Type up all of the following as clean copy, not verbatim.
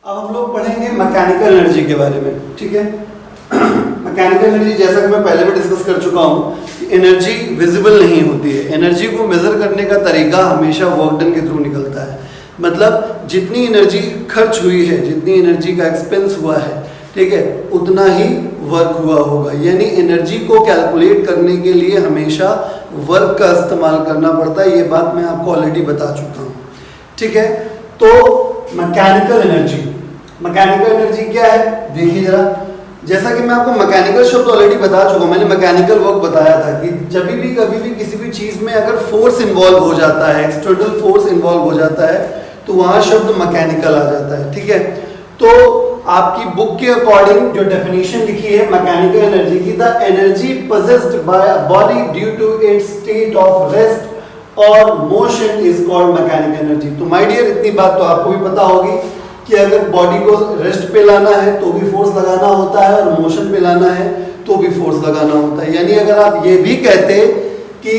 अब हम लोग पढ़ेंगे मैकेनिकल एनर्जी के बारे में, ठीक है। मैकेनिकल एनर्जी जैसा कि मैं पहले भी डिस्कस कर चुका हूँ कि एनर्जी विजिबल नहीं होती है। एनर्जी को मेजर करने का तरीका हमेशा वर्क डन के थ्रू निकलता है। मतलब जितनी एनर्जी खर्च हुई है, जितनी एनर्जी का एक्सपेंस हुआ है, ठीक है, उतना ही वर्क हुआ होगा। यानी एनर्जी को कैलकुलेट करने के लिए हमेशा वर्क का इस्तेमाल करना पड़ता है। ये बात मैं आपको ऑलरेडी बता चुका हूँ, ठीक है। तो मैकेनिकल एनर्जी, मैकेनिकल एनर्जी क्या है देखिए जरा। जैसा कि मैं आपको मैकेनिकल शब्द ऑलरेडी बता चुका हूँ, मैंने मैकेनिकल वर्क बताया था कि जब भी कभी भी किसी भी चीज़ में अगर फोर्स इन्वॉल्व हो जाता है, एक्सटर्नल फोर्स इन्वॉल्व हो जाता है, तो वहाँ शब्द मैकेनिकल आ जाता है, ठीक है। तो आपकी बुक के अकॉर्डिंग जो डेफिनेशन लिखी है मैकेनिकल एनर्जी की, the energy possessed by a body due to its state of rest और motion is called mechanical energy. तो माय डियर, इतनी बात तो आपको भी पता होगी कि अगर बॉडी को रेस्ट पे लाना है तो भी फोर्स लगाना होता है, और मोशन पे लाना है तो भी फोर्स लगाना होता है। यानी अगर आप ये भी कहते कि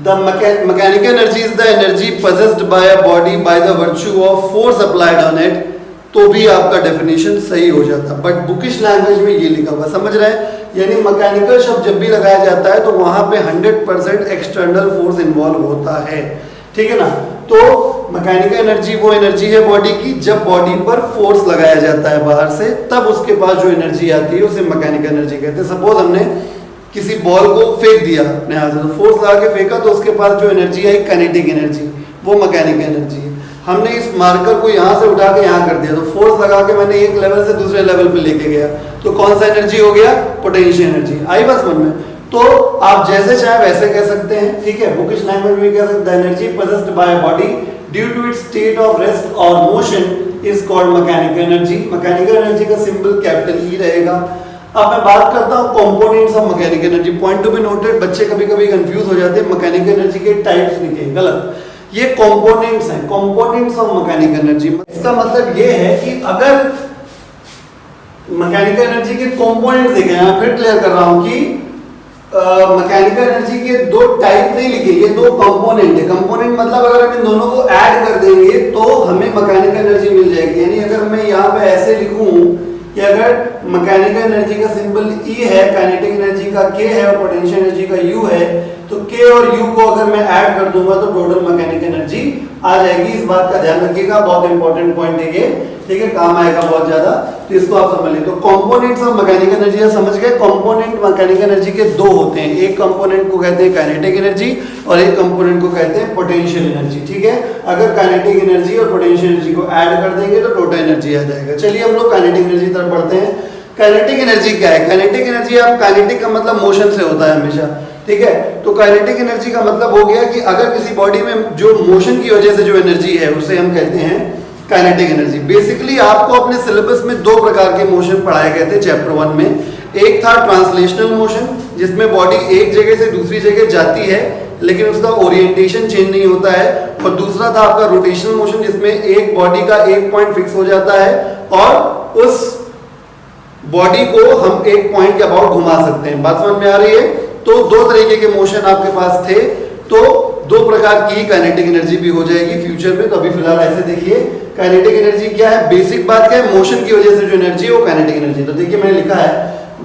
the mechanical energy is the energy possessed by a body by the virtue of force applied on it, तो भी आपका डेफिनेशन सही हो जाता। बट बुकिश लैंग्वेज में ये लिखा हुआ, समझ रहे हैं। यानी मैकेनिकल शब्द जब भी लगाया जाता है तो वहां पे 100% एक्सटर्नल फोर्स इन्वॉल्व होता है, ठीक है ना। तो मैकेनिकल एनर्जी वो एनर्जी है बॉडी की, जब बॉडी पर फोर्स लगाया जाता है बाहर से, तब उसके पास जो एनर्जी आती है उसे मैकेनिकल एनर्जी कहते हैं। सपोज हमने किसी बॉल को फेंक दिया अपने हाथ से, तो फोर्स लगा के फेंका, तो उसके पास जो एनर्जी आई काइनेटिक एनर्जी, वो मैकेनिकल एनर्जी है। हमने इस मार्कर को यहाँ से उठा के यहाँ कर दिया, तो फोर्स लगा के मैंने एक लेवल से दूसरे लेवल पे लेके गया, तो कौन सा एनर्जी हो गया? Potential energy. आई बस मन में। तो आप जैसे चाहे वैसे कह सकते हैं, ठीक है। बुकिश लैंग्वेज में कह सकते हैं energy possessed by body due to its state of rest और motion is called mechanical energy. Mechanical energy का सिंबल कैपिटल ई रहेगा। अब मैं बात करता हूँ components of mechanical energy. Point to be noted, बच्चे कभी कभी कंफ्यूज हो जाते हैं, मैकेनिकल एनर्जी के टाइप्स लिखे, गलत। ये कंपोनेंट्स हैं, कंपोनेंट्स ऑफ मैकेनिकल एनर्जी। इसका मतलब ये है कि अगर मैकेनिकल एनर्जी के कंपोनेंट्स देखें, मैं फिर क्लियर कर रहा हूं कि मैकेनिकल एनर्जी के दो टाइप नहीं लिखे, ये दो कंपोनेंट है। कंपोनेंट मतलब अगर हम इन दोनों को ऐड कर देंगे तो हमें मैकेनिकल एनर्जी मिल जाएगी। यानी अगर मैं यहाँ पे ऐसे लिखूं कि अगर मैकेनिकल एनर्जी का सिंबल E है, काइनेटिक एनर्जी का K है और पोटेंशियल एनर्जी का U है, तो K और U को अगर मैं ऐड कर दूंगा तो टोटल मैकेनिकल एनर्जी आ जाएगी। इस बात का ध्यान रखिएगा, बहुत इंपॉर्टेंट पॉइंट है ये, ठीक है, काम आएगा बहुत ज्यादा, तो इसको आप समझ लें। तो कंपोनेंट्स ऑफ मैकेनिकल एनर्जी समझ गए। कंपोनेंट मैकेनिकल एनर्जी के दो होते हैं, एक कंपोनेंट को कहते हैं काइनेटिक एनर्जी और एक कंपोनेंट को कहते हैं पोटेंशियल एनर्जी, ठीक है। अगर काइनेटिक एनर्जी और पोटेंशियल एनर्जी को ऐड कर देंगे तो टोटल एनर्जी आ जाएगा। चलिए हम लोग काइनेटिक एनर्जी तरफ बढ़ते हैं। काइनेटिक एनर्जी क्या है? काइनेटिक एनर्जी, आप काइनेटिक का मतलब मोशन से होता है हमेशा, ठीक है। तो काइनेटिक एनर्जी का मतलब हो गया कि अगर किसी बॉडी में जो मोशन की वजह से जो एनर्जी है उसे हम कहते हैं काइनेटिक एनर्जी। बेसिकली आपको अपने सिलेबस में दो प्रकार के मोशन पढ़ाए गए थे चैप्टर 1 में। एक था ट्रांसलेशनल मोशन, जिसमें बॉडी एक जगह से दूसरी जगह जाती है लेकिन उसका ओरिएंटेशन चेंज नहीं होता है, और दूसरा था आपका रोटेशनल मोशन, जिसमें एक बॉडी का एक पॉइंट फिक्स हो जाता है और उस बॉडी को हम एक पॉइंट के अबाउट घुमा सकते हैं। बात समझ में आ रही है? तो दो तरीके के मोशन आपके पास थे, तो दो प्रकार की काइनेटिक एनर्जी भी हो जाएगी फ्यूचर में। तो अभी फिलहाल ऐसे देखिए, काइनेटिक एनर्जी क्या है, बेसिक बात क्या है, मोशन की वजह से जो एनर्जी है वो काइनेटिक एनर्जी। तो देखिए मैंने लिखा है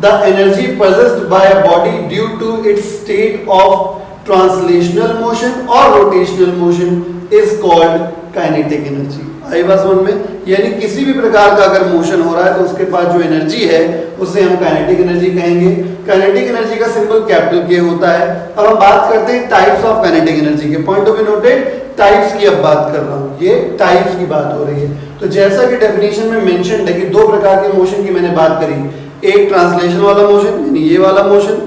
the energy possessed by a body due to its state of translational motion और rotational motion is called kinetic energy. आई बात समझ में? यानी किसी भी प्रकार का अगर मोशन हो रहा है तो उसके पास जो एनर्जी है उसे हम काइनेटिक एनर्जी कहेंगे। काइनेटिक एनर्जी का सिंबल कैपिटल K होता है। अब हम बात करते हैं टाइप्स ऑफ काइनेटिक एनर्जी के। Point of view noted, types की अब बात कर रहा हूं, ये टाइप्स की बात हो रही है। तो जैसा कि डेफिनेशन में मेंशन्ड है कि दो प्रकार के मोशन की मैंने बात करी, एक ट्रांसलेशन वाला मोशन यानी ये वाला मोशन,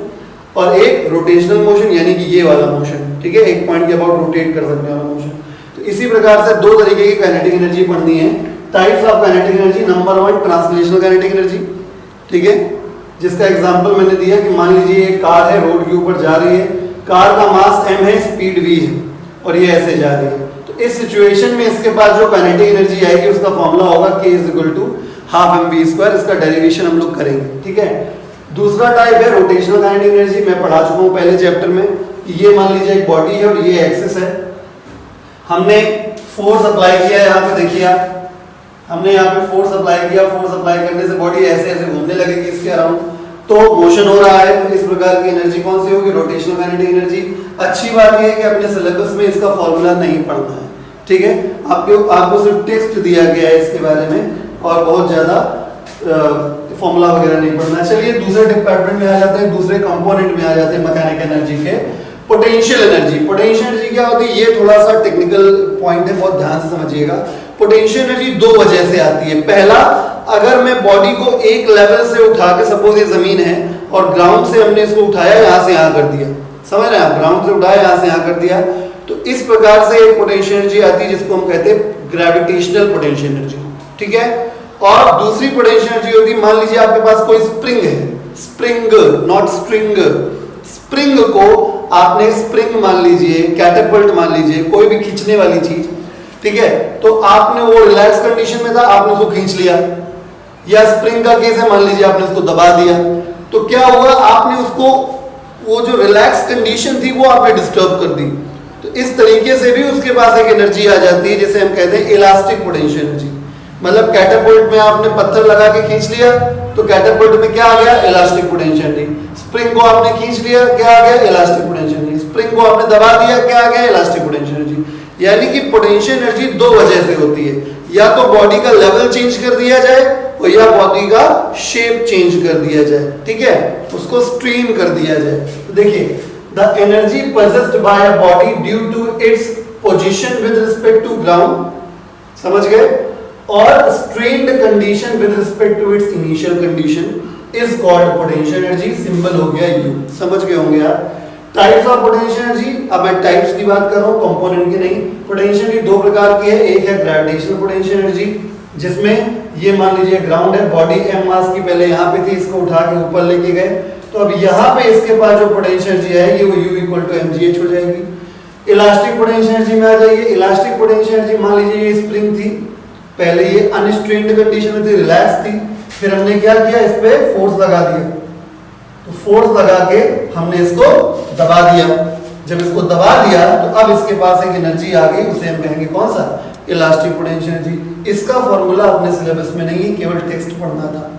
और एक रोटेशनल मोशन यानी कि ये वाला मोशन, ठीक है, एक पॉइंट के अबाउट रोटेट कर सकने वाला मोशन। तो इसी प्रकार से दो तरीके की काइनेटिक एनर्जी पढ़नी है। Types of kinetic energy, number 1 translational kinetic energy, ठीक है, जिसका एग्जांपल मैंने दिया कि मान लीजिए एक कार है, रोड के ऊपर जा रही है, कार का मास m है, स्पीड v है और ये ऐसे जा रही है। तो इस सिचुएशन में इसके पास जो काइनेटिक एनर्जी आएगी उसका फॉर्मूला होगा K = ½ mv²। इसका डेरिवेशन हम लोग करेंगे, ठीक है। दूसरा टाइप है रोटेशनल काइनेटिक एनर्जी। मैं पढ़ा चुका हूँ पहले चैप्टर में कि ये मान लीजिए एक बॉडी है और ये एक्सिस है, हमने फोर्स अप्लाई किया है, यहाँ पे देखिए आप, हमने यहाँ पे फोर्स अप्लाई किया, फोर्स अप्लाई करने से बॉडी ऐसे ऐसे घूमने लगेगी इसके अराउंड, तो मोशन हो रहा है, तो इस प्रकार की एनर्जी कौन सी होगी? Rotational magnetic energy. अच्छी बात यह है कि अपने सिलेबस में इसका फॉर्मूला नहीं पढ़ना है, ठीक है, आपको सिर्फ टेक्स्ट दिया गया है इसके बारे में और बहुत ज्यादा फॉर्मूला वगैरह नहीं पढ़ना। चलिए दूसरे डिपार्टमेंट में आ जाते हैं, दूसरे कंपोनेंट में आ जाते हैं मैकेनिकल एनर्जी के, पोटेंशियल एनर्जी। पोटेंशियल एनर्जी क्या होती है? ये थोड़ा सा टेक्निकल पॉइंट है, बहुत ध्यान से समझिएगा। पोटेंशियल एनर्जी दो वजह से आती है। पहला, अगर मैं बॉडी को एक लेवल से उठा के, सपोज ये जमीन है और ग्राउंड से हमने इसको उठाया, यहाँ से यहाँ कर दिया, समझ रहे हैं आप, ग्राउंड से उठाया यहाँ से यहाँ कर दिया, तो इस प्रकार से एक पोटेंशियल एनर्जी आती है जिसको हम कहते हैं ग्रेविटेशनल पोटेंशियल एनर्जी, ठीक है। और दूसरी पोटेंशियल एनर्जी होती है, मान लीजिए आपके पास कोई स्प्रिंग है, स्प्रिंग नॉट स्ट्रिंग, स्प्रिंग को आपने स्प्रिंग मान लीजिए, कैटरपिल्ट मान लीजिए, कोई भी खींचने वाली चीज, ठीक है, तो आपने वो रिलैक्स कंडीशन में था, आपने उसको खींच लिया, या स्प्रिंग का केस है, मान लीजिए आपने उसको दबा दिया, तो क्या हुआ? आपने उसको, वो जो रिलैक्स कंडीशन थी वो आपने डिस्टर्ब कर दी। तो इस तरीके से भी उसके पास एक एनर्जी आ जाती है जिसे हम कहते हैं इलास्टिक पोटेंशियल एनर्जी। मतलब कैटरपिल्ट में आपने पत्थर लगा के खींच लिया, तो कैटरपिल्ट में क्या आ गया? Elastic potential energy. स्प्रिंग को आपने खींच लिया, क्या आ गया? Elastic potential energy. स्प्रिंग को आपने दबा दिया, क्या आ गया? Elastic potential energy. यानी कि पोटेंशियल एनर्जी दो वजह से होती है, या तो बॉडी का लेवल चेंज कर दिया जाए और या बॉडी का शेप चेंज कर दिया जाए, ठीक है, उसको स्ट्रेन कर दिया जाए। तो देखिए, the energy possessed by a body due to its position with respect to ground, समझ गए, और strained condition with respect to its initial condition is called potential energy। Symbol हो गया U, समझ गए होंगे आप। टाइप्स ऑफ पोटेंशियल एनर्जी, अब मैं टाइप्स की बात कर रहा हूँ, कंपोनेंट की नहीं। पोटेंशियल एनर्जी दो प्रकार की है, एक है ग्रेविटेशनल पोटेंशियल एनर्जी, जिसमें ये मान लीजिए ग्राउंड है, बॉडी m मास की पहले यहाँ पे थी, इसको उठा के ऊपर लेके गए, तो अब यहाँ पे इसके पास जो पोटेंशियल एनर्जी है ये वो U इक्वल टू mgh हो जाएगी। इलास्टिक पोटेंशियल एनर्जी में आ जाइए। इलास्टिक पोटेंशियल एनर्जी, मान लीजिए ये स्प्रिंग थी, पहले ये अनस्ट्रेन्ड कंडीशन में थी, रिलैक्स थी, फिर हमने क्या किया? इस पे फोर्स लगा दिया, तो फोर्स लगा के हमने इसको दबा दिया। जब इसको दबा दिया तो अब इसके पास एक एनर्जी आ गई, उसे हम कहेंगे कौन सा? Elastic potential energy. इसका फॉर्मूला अपने सिलेबस में नहीं है, केवल टेक्स्ट पढ़ना था।